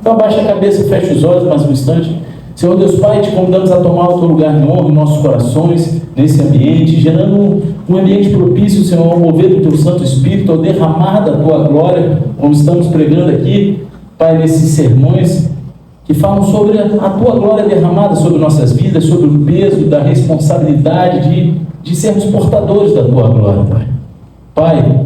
Então abaixa a cabeça, fecha os olhos mais um instante. Senhor Deus Pai, te convidamos a tomar o teu lugar de honra em nossos corações, nesse ambiente, gerando um ambiente propício, Senhor, ao mover do teu Santo Espírito, ao derramar da tua glória, como estamos pregando aqui, Pai, nesses sermões que falam sobre a tua glória derramada sobre nossas vidas, sobre o peso da responsabilidade de sermos portadores da tua glória, Pai. Pai,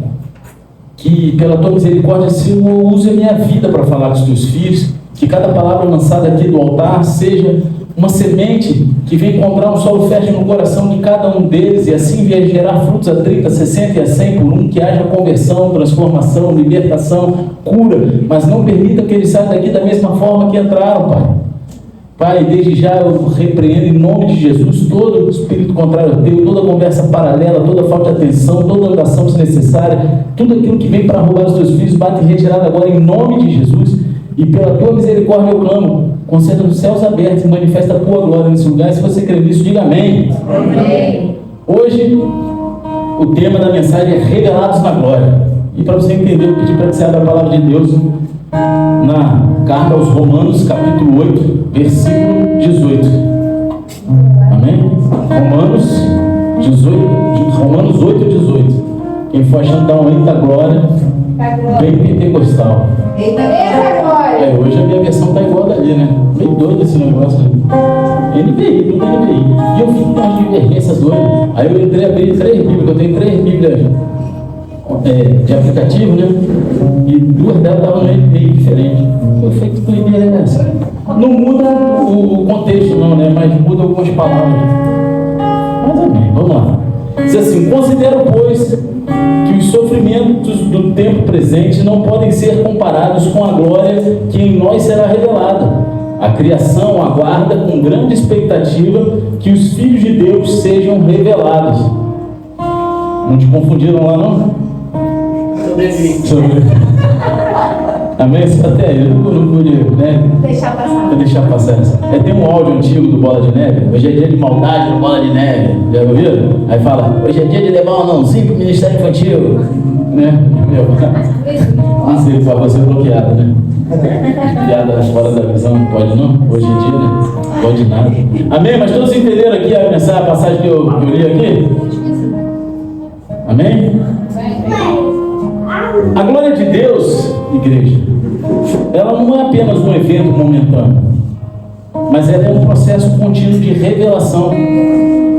que pela tua misericórdia, Senhor, use a minha vida para falar com os teus filhos, que cada palavra lançada aqui do altar seja uma semente que vem encontrar um solo fértil no coração de cada um deles, e assim vier gerar frutos a 30, 60 e a 100 por um, que haja conversão, transformação, libertação, cura, mas não permita que eles saiam daqui da mesma forma que entraram, Pai. Pai, desde já eu repreendo em nome de Jesus todo espírito contrário ao teu, toda conversa paralela, toda falta de atenção, toda oração desnecessária, tudo aquilo que vem para roubar os teus filhos, bate em retirada agora em nome de Jesus. E pela tua misericórdia eu clamo, conceda os céus abertos e manifesta a tua glória nesse lugar. Se você crê nisso, diga amém. Amém. Hoje, o tema da mensagem é Revelados na Glória. E para você entender, eu pedi para que você abra a palavra de Deus na carta aos Romanos, capítulo 8, versículo 18. Amém? Romanos 8, 18. Quem for achando, dá um eita glória, bem pentecostal. Eita glória! Hoje a minha versão está igual dali, né? Meio doido esse negócio. NVI, tudo NVI. E eu vi umas divergências doidas. Aí eu entrei a abrir 3 Bíblias, eu tenho 3 Bíblias de aplicativo, né? E 2 delas estavam no NVI diferente. Eu falei, que doideira é essa? Não muda o contexto não, né? Mas muda algumas palavras. Mas amém, vamos lá. Diz assim: considero, pois, que os sofrimentos do tempo presente não podem ser comparados com a glória que em nós será revelada. A criação aguarda com grande expectativa que os filhos de Deus sejam revelados. Não te confundiram lá, não? Amém? Só até aí, eu não pude, né? Deixar passar essa. Tem um áudio antigo do Bola de Neve. Hoje é dia de maldade no Bola de Neve. Já ouviram? Aí fala, hoje é dia de levar um anãozinho pro Ministério Infantil. Né? Não sei se vai ser bloqueado, né? Piada fora da visão, não pode não? Hoje em dia, né? Pode nada. Amém? Mas todos entenderam aqui a mensagem, a passagem que eu li aqui? Amém? A glória de Deus, igreja, ela não é apenas um evento momentâneo, mas ela é um processo contínuo de revelação.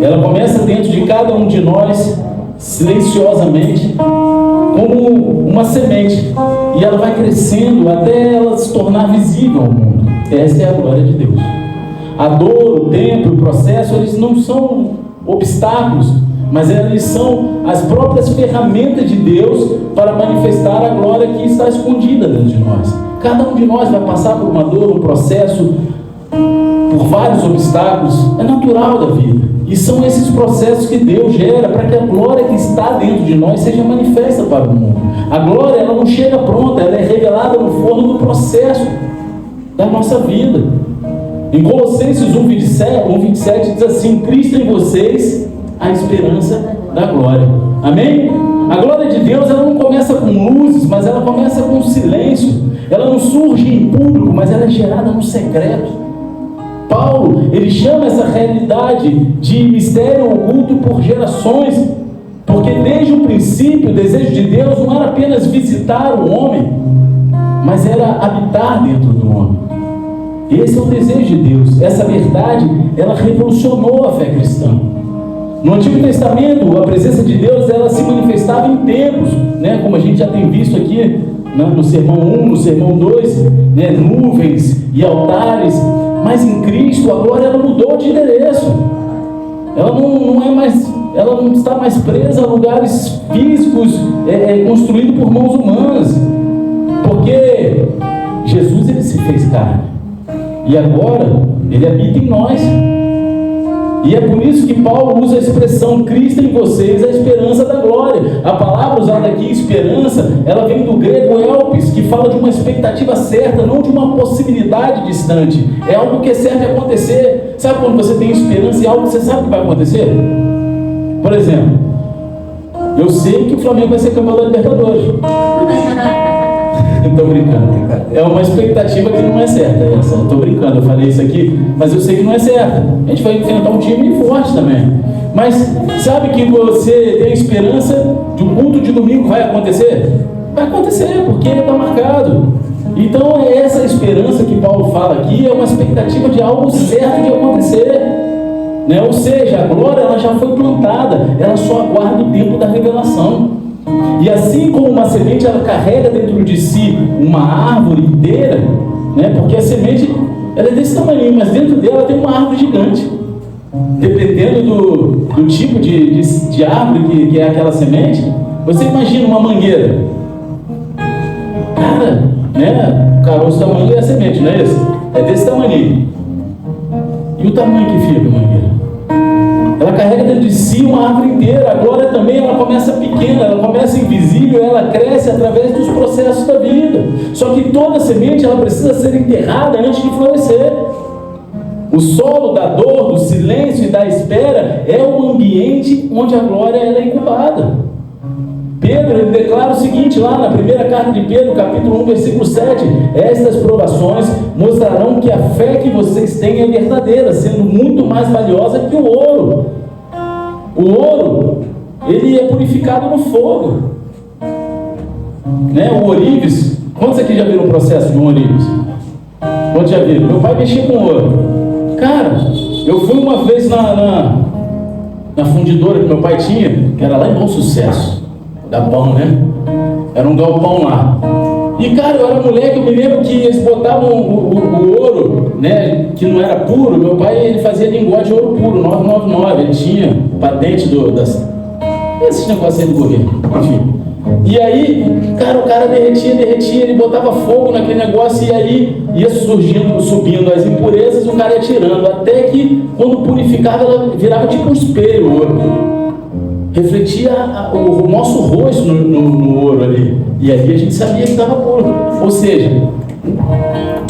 Ela começa dentro de cada um de nós, silenciosamente, como uma semente, e ela vai crescendo até ela se tornar visível ao mundo. Essa é a glória de Deus. A dor, o tempo, o processo, eles não são obstáculos, mas eles são as próprias ferramentas de Deus para manifestar a glória que está escondida dentro de nós. Cada um de nós vai passar por uma dor, um processo, por vários obstáculos. É natural da vida. E são esses processos que Deus gera para que a glória que está dentro de nós seja manifesta para o mundo. A glória, ela não chega pronta, ela é revelada no forno do processo da nossa vida. Em Colossenses 1:27 diz assim: Cristo em vocês, a esperança da glória. Amém? A glória de Deus, ela não começa com luzes, mas ela começa com silêncio. Ela não surge em público, mas ela é gerada no secreto. Paulo, ele chama essa realidade de mistério oculto por gerações, porque desde o princípio o desejo de Deus não era apenas visitar o homem, mas era habitar dentro do homem. Esse é o desejo de Deus. Essa verdade, ela revolucionou a fé cristã. No Antigo Testamento, a presença de Deus, ela se manifestava em templos, né? Como a gente já tem visto aqui, né? No Sermão 1, no Sermão 2, né? Nuvens e altares. Mas em Cristo, a glória, ela mudou de endereço. Ela não é mais, ela não está mais presa a lugares físicos construídos por mãos humanas, porque Jesus, ele se fez carne e agora ele habita em nós. E é por isso que Paulo usa a expressão Cristo em vocês, a esperança da glória. A palavra usada aqui, esperança, ela vem do grego elpis, que fala de uma expectativa certa, não de uma possibilidade distante. É algo que é certo de acontecer. Sabe quando você tem esperança em algo que você sabe que vai acontecer? Por exemplo, eu sei que o Flamengo vai ser campeão da Libertadores. Estou brincando. É uma expectativa que não é certa. Estou brincando, eu falei isso aqui, mas eu sei que não é certa. A gente vai enfrentar um time forte também. Mas sabe que você tem esperança de um culto de domingo vai acontecer? Vai acontecer, porque ele está marcado. Então essa esperança que Paulo fala aqui é uma expectativa de algo certo de acontecer, né? Ou seja, a glória ela já foi plantada, ela só aguarda o tempo da revelação. E assim como uma semente ela carrega dentro de si uma árvore inteira, né? Porque a semente ela é desse tamanho, mas dentro dela tem uma árvore gigante. Dependendo do tipo de árvore que é aquela semente, você imagina uma mangueira. Cara, né? O caroço da mangueira é a semente, não é isso? É desse tamanho. E o tamanho que fica a mangueira? Ela carrega dentro de si uma árvore inteira. A glória também, ela começa pequena, ela começa invisível, ela cresce através dos processos da vida. Só que toda semente, ela precisa ser enterrada antes de florescer. O solo da dor, do silêncio e da espera é o ambiente onde a glória ela é incubada. Pedro ele declara o seguinte lá na primeira carta de Pedro, capítulo 1, versículo 7: estas provações mostrarão que a fé que vocês têm é verdadeira, sendo muito mais valiosa que o ouro. O ouro, ele é purificado no fogo, né? O ourives, quantos aqui já viram o processo de um ourives? Quantos já viram? Meu pai mexia com ouro. Cara, eu fui uma vez na fundidora que meu pai tinha, que era lá em Bom Sucesso, galpão, né? Era um galpão lá. E cara, eu era moleque, eu me lembro que eles botavam o ouro, né? Que não era puro. Meu pai ele fazia linguagem de ouro puro, 999. Ele tinha patente esses negócios aí do governo, enfim. E aí, cara, o cara derretia, ele botava fogo naquele negócio e aí ia subindo as impurezas e o cara ia tirando, até que quando purificava ela virava tipo um espelho, o ouro. Refletia o nosso rosto no ouro ali, e ali a gente sabia que estava puro. Ou seja,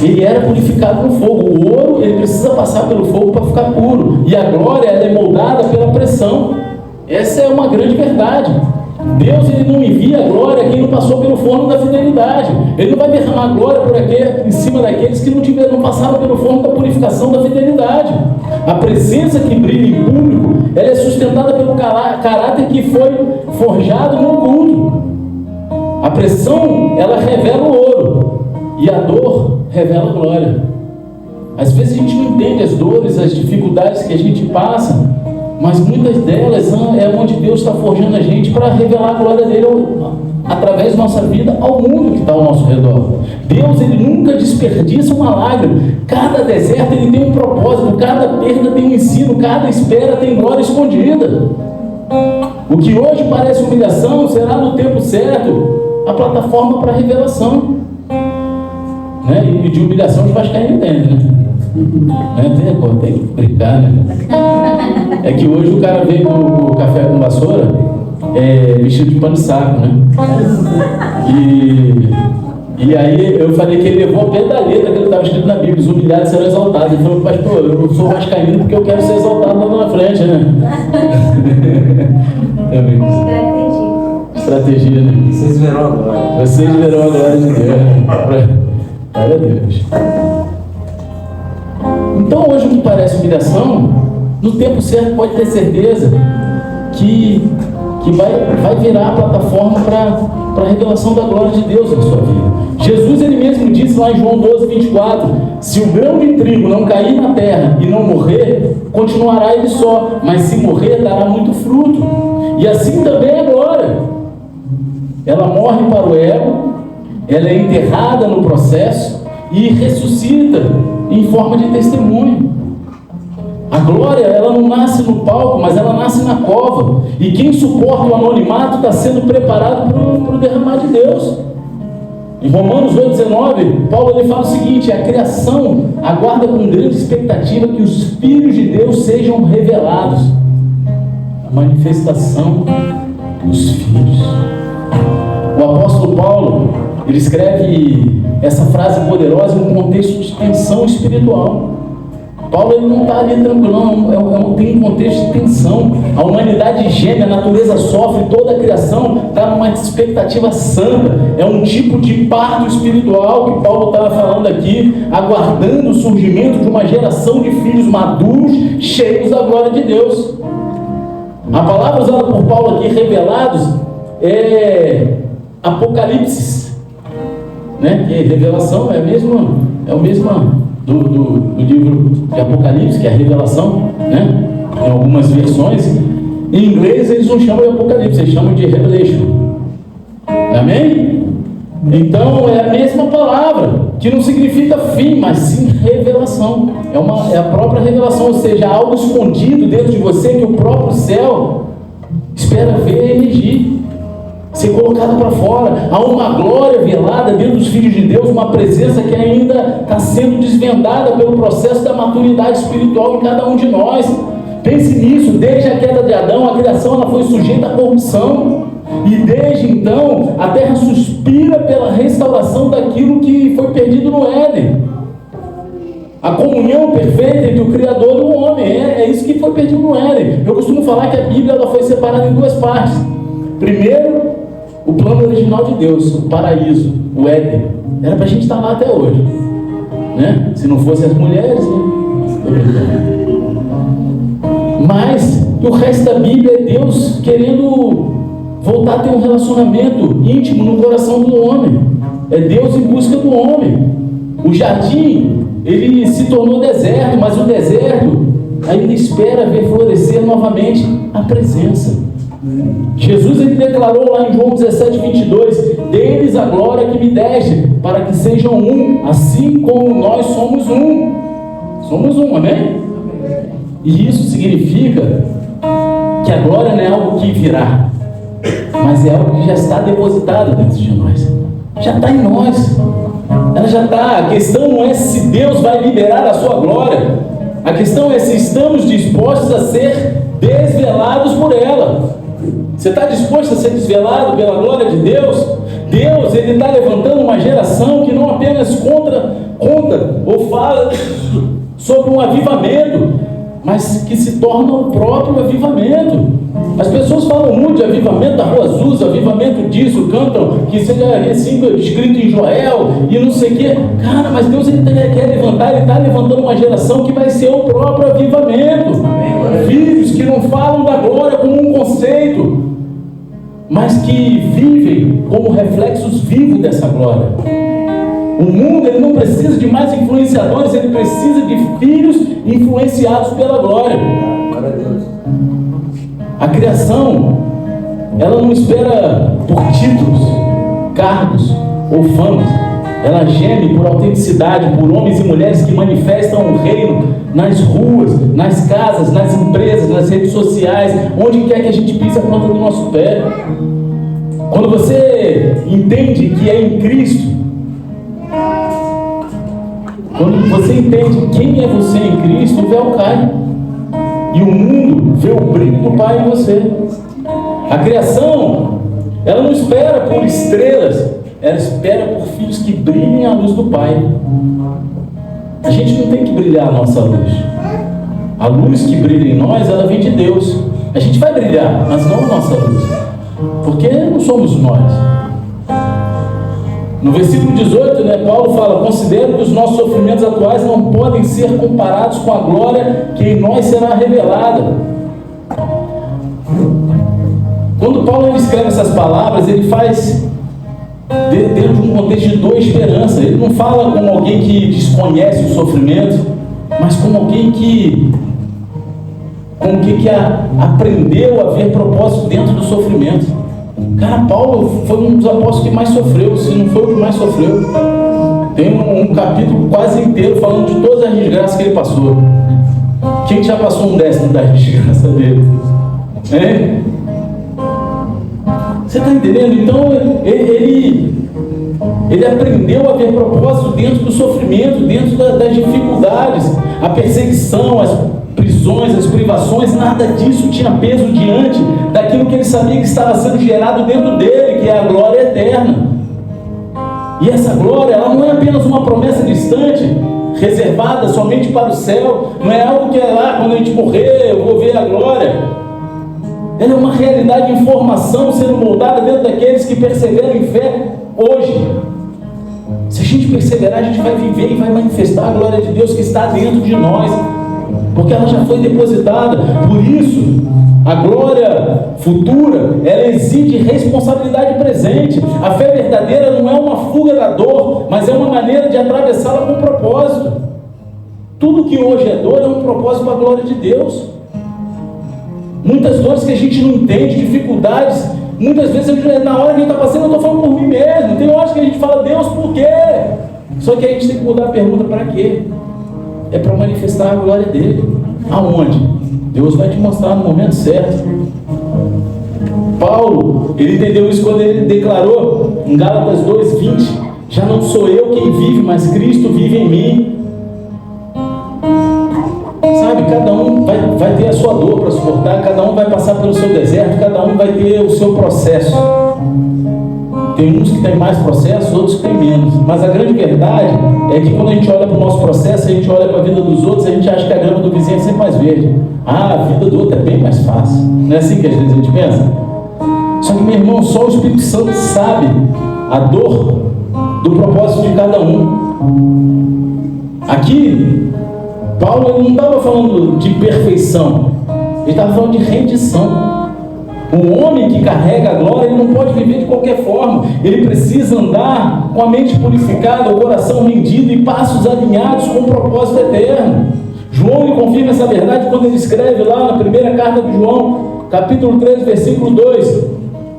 ele era purificado no fogo. O ouro ele precisa passar pelo fogo para ficar puro, e a glória ela é moldada pela pressão. Essa é uma grande verdade. Deus ele não envia a glória a quem não passou pelo forno da fidelidade. Ele não vai derramar glória em cima daqueles que não passaram pelo forno da purificação da fidelidade. A presença que brilha em público, ela é sustentada pelo caráter que foi forjado no culto. A pressão, ela revela o ouro, e a dor revela a glória. Às vezes a gente não entende as dores, as dificuldades que a gente passa, mas muitas delas é onde Deus está forjando a gente para revelar a glória dele através da nossa vida ao mundo que está ao nosso redor. Deus ele nunca desperdiça uma lágrima. Cada deserto ele tem um propósito, cada perda tem um ensino, cada espera tem glória escondida. O que hoje parece humilhação será no tempo certo a plataforma para a revelação, né? E de humilhação os vascaínos entendem, né? Tem que brincar, né? É que hoje o cara veio no café com vassoura vestido de pano de saco, né? E aí eu falei que ele levou ao pé da letra que ele estava escrito na Bíblia: os humilhados serão exaltados. Ele falou: pastor, eu sou vascaíno porque eu quero ser exaltado lá na frente, né? Estratégia, né? Vocês verão a glória. Vocês verão a glória de Deus. Glória a Deus. Então hoje o que parece humilhação, no tempo certo pode ter certeza que vai virar a plataforma para a revelação da glória de Deus na sua vida. Jesus ele mesmo disse lá em João 12, 24: se o grão de trigo não cair na terra e não morrer, continuará ele só, mas se morrer dará muito fruto. E assim também é a glória. Ela morre para o ego, ela é enterrada no processo e ressuscita em forma de testemunho. A glória, ela não nasce no palco, mas ela nasce na cova. E quem suporta o anonimato está sendo preparado para o derramar de Deus. Em Romanos 8,19, Paulo ele fala o seguinte: a criação aguarda com grande expectativa que os filhos de Deus sejam revelados. A manifestação dos filhos. O apóstolo Paulo, ele escreve essa frase poderosa em um contexto de tensão espiritual. Paulo ele não está ali tranquilo, não, tem um contexto de tensão. A humanidade geme, a natureza sofre, toda a criação está numa expectativa santa. É um tipo de parto espiritual que Paulo estava falando aqui, aguardando o surgimento de uma geração de filhos maduros, cheios da glória de Deus. A palavra usada por Paulo aqui, revelados, é Apocalipse, né? Que revelação é o mesmo do livro de Apocalipse, que é a revelação, né? Em algumas versões, em inglês eles não chamam de Apocalipse, eles chamam de Revelation. Amém? Então é a mesma palavra, que não significa fim, mas sim revelação. É a própria revelação, ou seja, algo escondido dentro de você que o próprio céu espera ver e emergir, ser colocado para fora. Há uma glória velada dentro dos filhos de Deus, uma presença que ainda está sendo desvendada pelo processo da maturidade espiritual em cada um de nós. Pense nisso, desde a queda de Adão, a criação ela foi sujeita à corrupção, e desde então a terra suspira pela restauração daquilo que foi perdido no Éden. A comunhão perfeita entre o Criador e o homem, é isso que foi perdido no Éden. Eu costumo falar que a Bíblia ela foi separada em duas partes. Primeiro, o plano original de Deus, o paraíso, o Éden. Era para a gente estar lá até hoje, né? Se não fossem as mulheres, né? Mas o resto da Bíblia é Deus querendo voltar a ter um relacionamento íntimo no coração do homem. É Deus em busca do homem. O jardim, ele se tornou deserto, mas o deserto ainda espera ver florescer novamente a presença. Jesus ele declarou lá em João 17:22: deles a glória que me deste, para que sejam um, assim como nós somos um. Somos um, amém? E isso significa que a glória não é algo que virá, mas é algo que já está depositado dentro de nós. Já está em nós. Ela já está. A questão não é se Deus vai liberar a sua glória. A questão é se estamos dispostos a ser desvelados por ela. Você está disposto a ser desvelado pela glória de Deus? Deus ele está levantando uma geração que não apenas conta ou fala sobre um avivamento, mas que se torna o próprio avivamento. As pessoas falam muito de avivamento da Rua Azusa, avivamento disso, cantam que seja assim escrito em Joel e não sei o que. Cara, mas Deus ele quer levantar, ele está levantando uma geração que vai ser o próprio avivamento. Filhos que não falam da glória como um conceito, mas que vivem como reflexos vivos dessa glória. O mundo ele não precisa de mais influenciadores, ele precisa de filhos influenciados pela glória. A criação, ela não espera por títulos, cargos ou famas. Ela geme por autenticidade, por homens e mulheres que manifestam o reino nas ruas, nas casas, nas empresas, nas redes sociais, onde quer que a gente pise a planta do nosso pé. Quando você entende que é em Cristo, quando você entende quem é você em Cristo, o véu cai. E o mundo vê o brilho do Pai em você. A criação, ela não espera por estrelas, ela espera por filhos que brilhem a luz do Pai. A gente não tem que brilhar a nossa luz. A luz que brilha em nós, ela vem de Deus. A gente vai brilhar, mas não a nossa luz, porque não somos nós. No versículo 18, né, Paulo fala: considero que os nossos sofrimentos atuais não podem ser comparados com a glória que em nós será revelada. Quando Paulo escreve essas palavras, ele faz dentro de um contexto de dor e esperança. Ele não fala como alguém que desconhece o sofrimento, mas como alguém que aprendeu a ver propósito dentro do sofrimento. Cara, Paulo foi um dos apóstolos que mais sofreu, se não foi o que mais sofreu. Tem um capítulo quase inteiro falando de todas as desgraças que ele passou. Quem já passou um décimo da desgraça dele? Hein? Você está entendendo? Então, ele aprendeu a ver propósito dentro do sofrimento, dentro das dificuldades, a perseguição, as prisões, as privações, nada disso tinha peso diante daquilo que ele sabia que estava sendo gerado dentro dele, que é a glória eterna. E essa glória, ela não é apenas uma promessa distante, reservada somente para o céu, não é algo que é lá, quando a gente morrer, eu vou ver a glória. Ela é uma realidade em formação, sendo moldada dentro daqueles que perseveram em fé hoje. Se a gente perseverar, a gente vai viver e vai manifestar a glória de Deus que está dentro de nós, porque ela já foi depositada. Por isso, a glória futura, ela exige responsabilidade presente. A fé verdadeira não é uma fuga da dor, mas é uma maneira de atravessá-la com propósito. Tudo que hoje é dor é um propósito para a glória de Deus. Muitas dores que a gente não entende, dificuldades, muitas vezes na hora que a gente está passando, eu estou falando por mim mesmo. Tem horas que a gente fala, Deus, por quê? Só que a gente tem que mudar a pergunta, para quê? É para manifestar a glória dele. Aonde? Deus vai te mostrar no momento certo. Paulo, ele entendeu isso quando ele declarou em Gálatas 2:20: já não sou eu quem vive, mas Cristo vive em mim. Sabe, cada um vai ter a sua dor para suportar, cada um vai passar pelo seu deserto, cada um vai ter o seu processo. Tem uns que têm mais processo, outros que têm menos. Mas a grande verdade é que quando a gente olha para o nosso processo, a gente olha para a vida dos outros, a gente acha que a grama do vizinho é sempre mais verde. Ah, a vida do outro é bem mais fácil. Não é assim que às vezes a gente pensa? Só que, meu irmão, só o Espírito Santo sabe a dor do propósito de cada um. Aqui, Paulo ele não estava falando de perfeição, ele estava falando de rendição. O homem que carrega a glória, ele não pode viver de qualquer forma. Ele precisa andar com a mente purificada, o coração rendido e passos alinhados com o propósito eterno. João ele confirma essa verdade quando ele escreve lá na primeira carta de João, capítulo 3, versículo 2: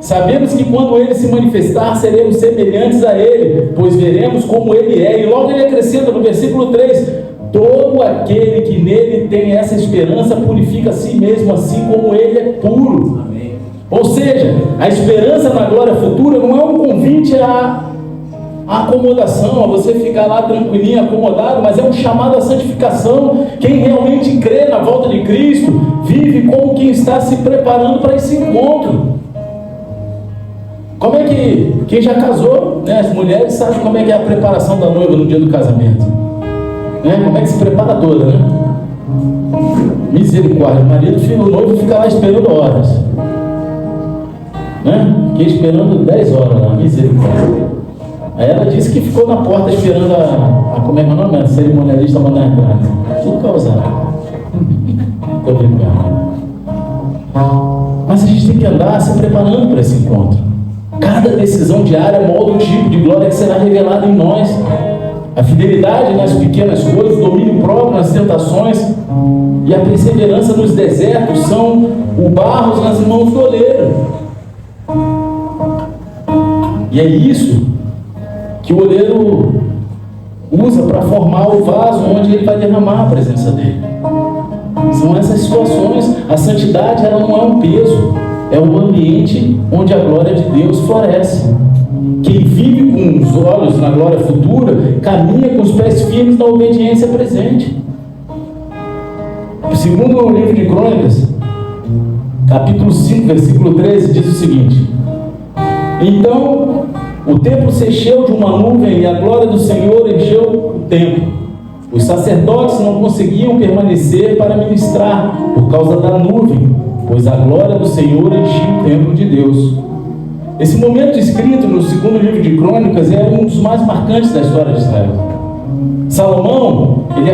sabemos que quando ele se manifestar, seremos semelhantes a ele, pois veremos como ele é. E logo ele acrescenta no versículo 3: todo aquele que nele tem essa esperança purifica a si mesmo, assim como ele é puro. Amém. Ou seja, a esperança na glória futura não é um convite à acomodação, a você ficar lá tranquilinho, acomodado, mas é um chamado à santificação. Quem realmente crê na volta de Cristo vive como quem está se preparando para esse encontro. Como é que quem já casou, né, as mulheres sabem como é que é a preparação da noiva no dia do casamento, né? Como é que se prepara toda, né? Misericórdia, o noivo fica lá esperando horas, né? Fiquei esperando 10 horas lá, misericórdia. Aí ela disse que ficou na porta esperando como é que é o nome? A cerimonialista mandar entrar. Tudo causado. Tô brincando. Mas a gente tem que andar se preparando para esse encontro. Cada decisão diária molda o tipo de glória que será revelado em nós. A fidelidade nas pequenas coisas, o domínio próprio nas tentações e a perseverança nos desertos são o barro nas mãos do oleiro. E é isso que o oleiro usa para formar o vaso onde ele vai derramar a presença dele. São essas situações. A santidade ela não é um peso, é um ambiente onde a glória de Deus floresce. Quem vive com os olhos na glória futura caminha com os pés firmes na obediência presente. Segundo o livro de Crônicas, capítulo 5, versículo 13, diz o seguinte: então o templo se encheu de uma nuvem e a glória do Senhor encheu o templo. Os sacerdotes não conseguiam permanecer para ministrar por causa da nuvem, pois a glória do Senhor enchia o templo de Deus. Esse momento escrito no segundo livro de Crônicas é um dos mais marcantes da história de Israel. Salomão, ele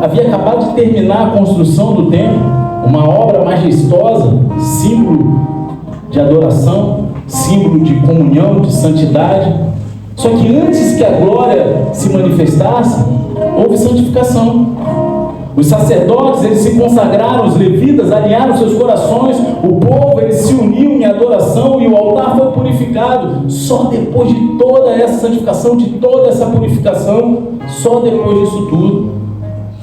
havia acabado de terminar a construção do templo, uma obra majestosa, símbolo de adoração, símbolo de comunhão, de santidade. Só que antes que a glória se manifestasse, houve santificação. Os sacerdotes, eles se consagraram, os levitas alinharam seus corações, o povo, ele se uniu em adoração e o altar foi purificado. Só depois de toda essa santificação, de toda essa purificação, só depois disso tudo,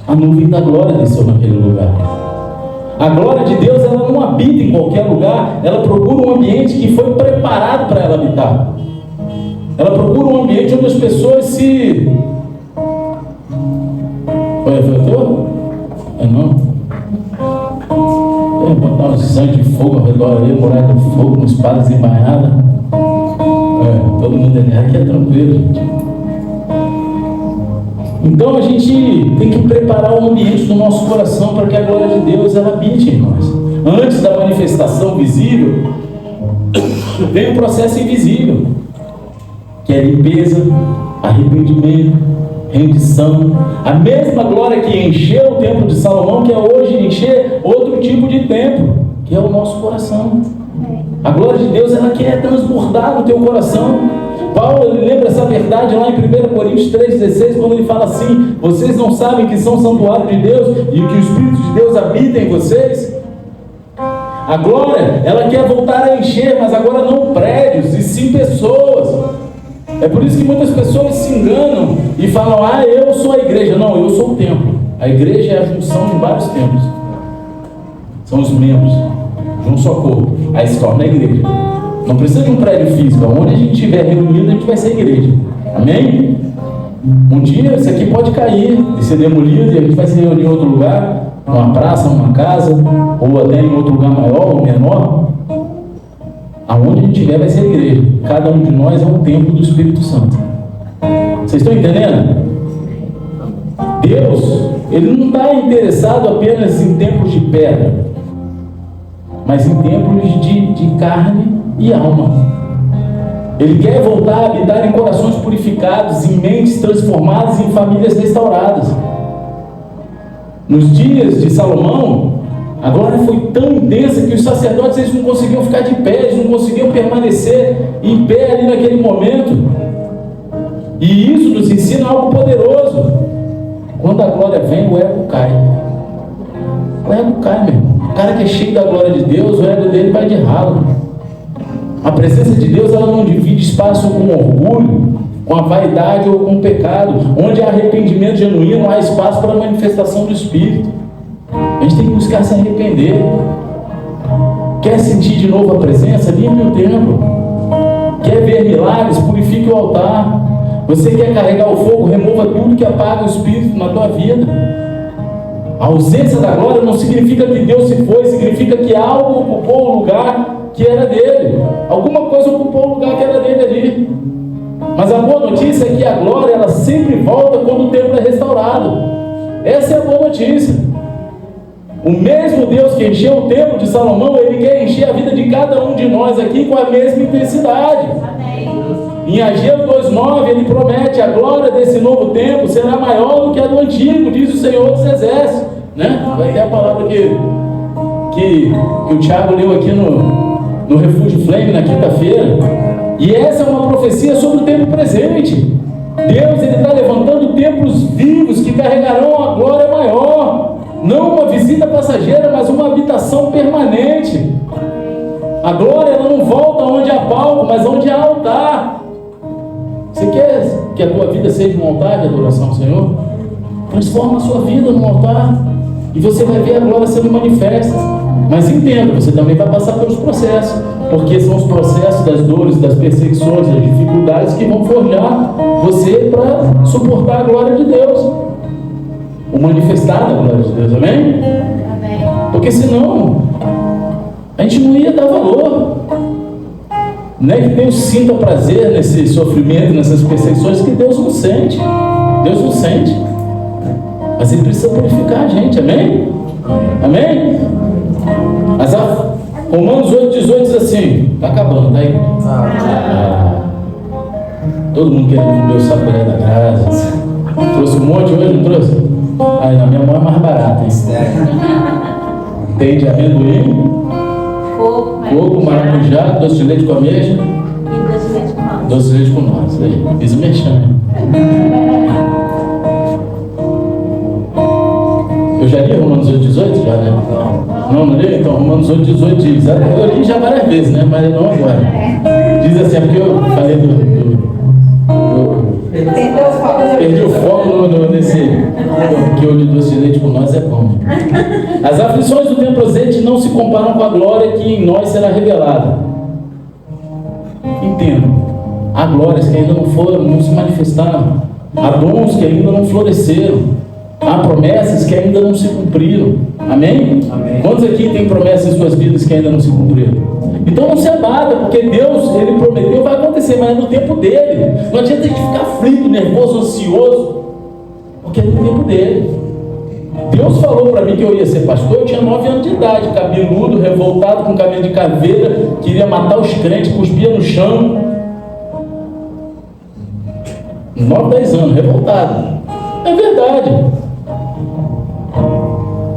a nuvem da glória desceu naquele lugar. A glória de Deus, ela não habita em qualquer lugar, ela procura um ambiente que foi preparado para ela habitar. Ela procura um ambiente onde as pessoas se... Oi, afetou? É não? Botar uns sangue de fogo ao redor ali, muralha de fogo, com espadas embainhadas. Todo mundo aqui é tranquilo, gente. Então a gente tem que preparar o ambiente do nosso coração para que a glória de Deus ela habite em nós. Antes da manifestação visível, vem o processo invisível, que é limpeza, arrependimento, rendição. A mesma glória que encheu o templo de Salomão, que é hoje encher outro tipo de templo, que é o nosso coração. A glória de Deus ela quer transbordar no teu coração. Paulo ele lembra essa verdade lá em 1 Coríntios 3,16, quando ele fala assim: vocês não sabem que são santuário de Deus e que o Espírito de Deus habita em vocês? A glória, ela quer voltar a encher, mas agora não prédios, e sim pessoas. É por isso que muitas pessoas se enganam e falam: ah, eu sou a igreja. Não, eu sou o templo. A igreja é a junção de vários templos. São os membros de um só corpo. Aí se torna a igreja. Não precisa de um prédio físico. Onde a gente estiver reunido, a gente vai ser igreja. Amém? Um dia isso aqui pode cair e ser demolido e a gente vai se reunir em outro lugar, numa praça, numa casa, ou até em outro lugar maior ou menor. Aonde a gente estiver vai ser igreja. Cada um de nós é um templo do Espírito Santo. Vocês estão entendendo? Deus, Ele não está interessado apenas em templos de pedra, mas em templos de carne e alma. Ele quer voltar a habitar em corações purificados, em mentes transformadas, em famílias restauradas. Nos dias de Salomão, a glória foi tão intensa que os sacerdotes eles não conseguiam ficar de pé, eles não conseguiam permanecer em pé ali naquele momento. E isso nos ensina algo poderoso. Quando a glória vem, o ego cai. O ego cai, meu irmão. O cara que é cheio da glória de Deus, o ego dele vai de ralo. A presença de Deus ela não divide espaço com orgulho, com a vaidade ou com o pecado. Onde há arrependimento genuíno, há espaço para a manifestação do Espírito. A gente tem que buscar se arrepender. Quer sentir de novo a presença? Limpe o templo. Quer ver milagres? Purifique o altar. Você quer carregar o fogo? Remova tudo que apaga o Espírito na tua vida. A ausência da glória não significa que Deus se foi, significa que algo ocupou o lugar que era dele. Alguma coisa ocupou o lugar que era dele ali. Mas a boa notícia é que a glória ela sempre volta quando o templo é restaurado. Essa é a boa notícia. O mesmo Deus que encheu o templo de Salomão, Ele quer encher a vida de cada um de nós aqui com a mesma intensidade. Em Ageu 2,9 Ele promete: a glória desse novo templo será maior do que a do antigo, diz o Senhor dos Exércitos, né? Vai ter a palavra que o Thiago leu aqui no Refúgio Flame na quinta-feira. E essa é uma profecia sobre o tempo presente. Deus Ele está levantando templos vivos que carregarão a glória maior. Não uma visita passageira, mas uma habitação permanente. A glória ela não volta onde há palco, mas onde há altar. Você quer que a tua vida seja um altar de adoração ao Senhor? Transforma a sua vida num altar e você vai ver a glória sendo manifesta. Mas entenda, você também vai passar pelos processos, porque são os processos das dores, das perseguições, das dificuldades que vão forjar você para suportar a glória de Deus, o manifestar da glória de Deus, amém? Amém. Porque senão a gente não ia dar valor. Não é que Deus sinta prazer nesse sofrimento, nessas perseguições, que Deus não sente. Deus não sente. Mas Ele precisa purificar a gente, amém? Amém? Mas Romanos 8,18 diz assim, está acabando, tá aí? Todo mundo querendo comer o sacolé da graça. Trouxe um monte hoje, não trouxe? Aí na minha mão é mais barata, hein? Tem de amendoim, coco, maracujá, doce de leite com ameixa e doce de leite com noz. Aí, fiz o merchan. Eu já li Romanos 8,18? Já, né? Não li? Então, Romanos 8,18 diz. Eu li já várias vezes, né? Mas não agora. Diz assim, é porque eu falei perdi o foco nesse que o de doce de leite com nós é bom. As aflições do tempo presente não se comparam com a glória que em nós será revelada. Entendo. Há glórias que ainda não se manifestaram. Há dons que ainda não floresceram. Há promessas que ainda não se cumpriram. Amém? Amém. Quantos aqui tem promessas em suas vidas que ainda não se cumpriram? Então não se abata, porque Deus, Ele prometeu, vai acontecer, mas é no tempo dele. Não adianta a gente ficar aflito, nervoso, ansioso. porque é no tempo dele. Deus falou para mim que eu ia ser pastor, eu tinha 9 anos de idade, cabeludo, revoltado, com cabelo de caveira, queria matar os crentes, cuspia no chão. 9, 10 anos, revoltado. É verdade.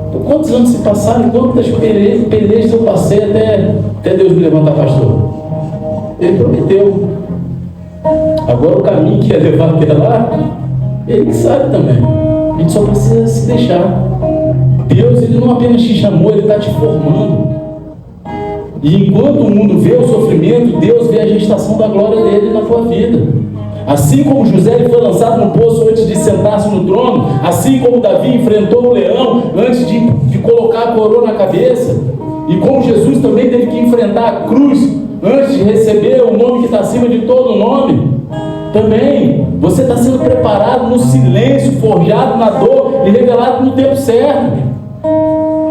Então, quantos anos se passaram, quantas pelejas eu passei até Deus me levantar pastor? Ele prometeu. Agora o caminho que ia levar até lá, ele que sabe também. A gente só precisa se deixar. Deus, ele não apenas te chamou, ele está te formando. E enquanto o mundo vê o sofrimento, Deus vê a gestação da glória dele na tua vida. Assim como José ele foi lançado no poço antes de sentar-se no trono, assim como Davi enfrentou o leão antes de colocar a coroa na cabeça, e como Jesus também teve que enfrentar a cruz antes de receber o nome que está acima de todo nome, também você está sendo preparado no silêncio, forjado na dor e revelado no tempo certo.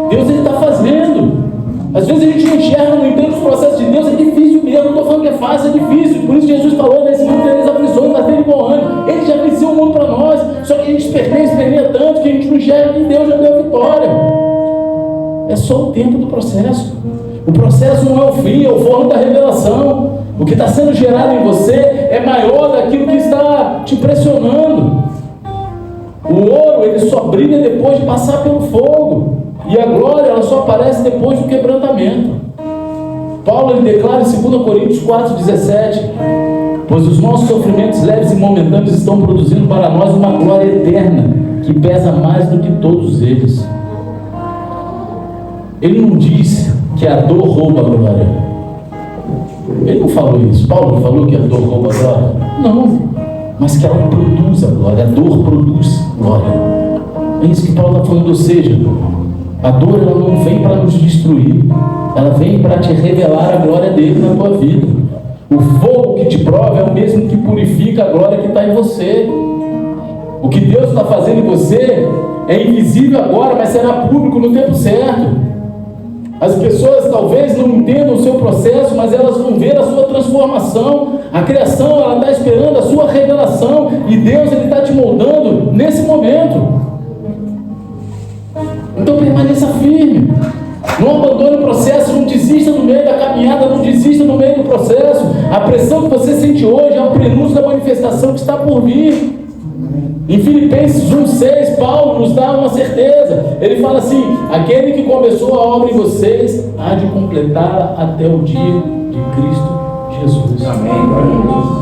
Deus ele está fazendo. Às vezes a gente não enxerga, não entende os processos de Deus, é difícil mesmo. Não estou falando que é fácil, é difícil. Por isso Jesus falou: nesse mundo tereis aflições, mas tem bom ânimo. Ele já venceu o mundo para nós. Só que a gente esperneia tanto que a gente não enxerga que Deus já deu a vitória. É só o tempo do processo. O processo não é o fim, é o forno da revelação. O que está sendo gerado em você é maior daquilo que está te pressionando. O ouro, ele só brilha depois de passar pelo fogo. E a glória, ela só aparece depois do quebrantamento. Paulo, ele declara em 2 Coríntios 4,17: pois os nossos sofrimentos leves e momentâneos estão produzindo para nós uma glória eterna, que pesa mais do que todos eles. Ele não disse que a dor rouba a glória. Ele não falou isso. Paulo não falou que a dor rouba a glória? Não, mas que ela produz a glória. A dor produz glória. É isso que Paulo está falando. Ou seja, a dor ela não vem para nos destruir, ela vem para te revelar a glória dele na tua vida. O fogo que te prova é o mesmo que purifica a glória que está em você. O que Deus está fazendo em você é invisível agora, mas será público no tempo certo. As pessoas talvez não entendam o seu processo, mas elas vão ver a sua transformação. A criação, ela está esperando a sua revelação, e Deus ele está te moldando nesse momento. Então permaneça firme. Não abandone o processo, não desista no meio da caminhada, não desista no meio do processo. A pressão que você sente hoje é o prenúncio da manifestação que está por vir. Em Filipenses 1,6, Paulo nos dá uma certeza. Ele fala assim: aquele que começou a obra em vocês há de completá-la até o dia de Cristo Jesus. Amém.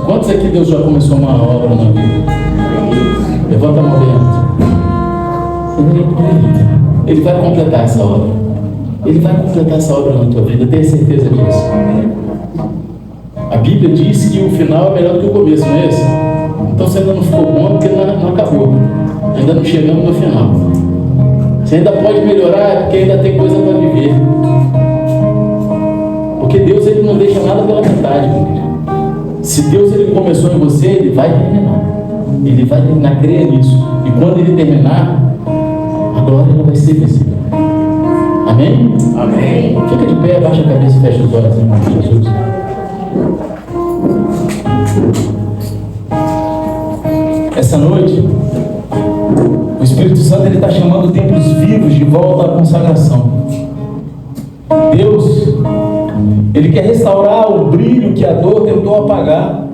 Quantos aqui Deus já começou uma obra na vida? Levanta a mão dentro. Ele vai completar essa obra. Ele vai completar essa obra na tua vida, tenha certeza disso. A Bíblia diz que o final é melhor do que o começo, não é esse? Então você ainda não ficou bom porque não acabou. Ainda não chegamos no final. Você ainda pode melhorar porque ainda tem coisa para viver. Porque Deus ele não deixa nada pela metade. Se Deus ele começou em você, ele vai terminar. Ele vai terminar, creia nisso. E quando ele terminar, a glória não vai ser visível. Amém? Amém. Fica de pé, abaixa a cabeça e fecha os olhos em nome de Jesus. Essa noite, o Espírito Santo ele está chamando templos vivos de volta à consagração. Deus, ele quer restaurar o brilho que a dor tentou apagar.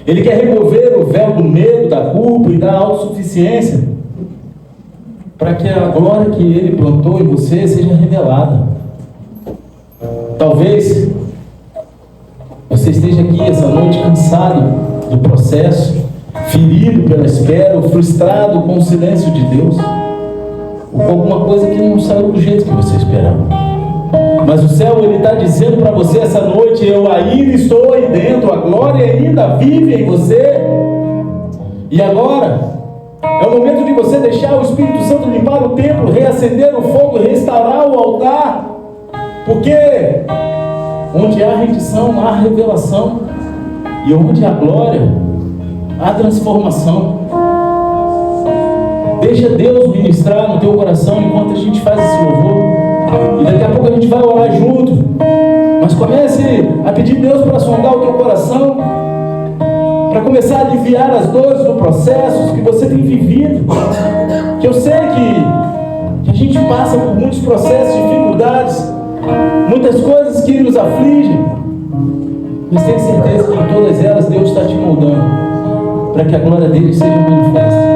Ele quer remover o véu do medo, da culpa e da autossuficiência, para que a glória que ele plantou em você seja revelada. Talvez você esteja aqui essa noite cansado do processo, ferido pela espera, ou frustrado com o silêncio de Deus, ou com alguma coisa que não saiu do jeito que você esperava. Mas o céu ele está dizendo para você essa noite: eu ainda estou aí dentro, a glória ainda vive em você. E agora é o momento de você deixar o Espírito Santo limpar o templo, reacender o fogo, restaurar o altar, porque onde há rendição, há revelação, e onde há glória, há transformação. Deixa Deus ministrar no teu coração enquanto a gente faz esse louvor, e daqui a pouco a gente vai orar junto. Mas comece a pedir Deus para sondar o teu coração, para começar a aliviar as dores do processo que você tem vivido. Que eu sei que a gente passa por muitos processos, dificuldades, muitas coisas que nos afligem, mas tenha certeza que em todas elas Deus está te moldando para que a glória dele seja manifesta.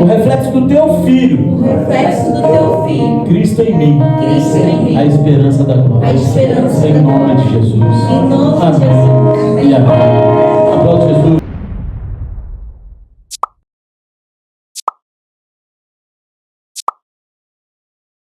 o reflexo do teu Filho, Cristo em mim, a esperança da glória. A esperança Em da nome glória. de Jesus. Em nome de Amém. Jesus. E amém.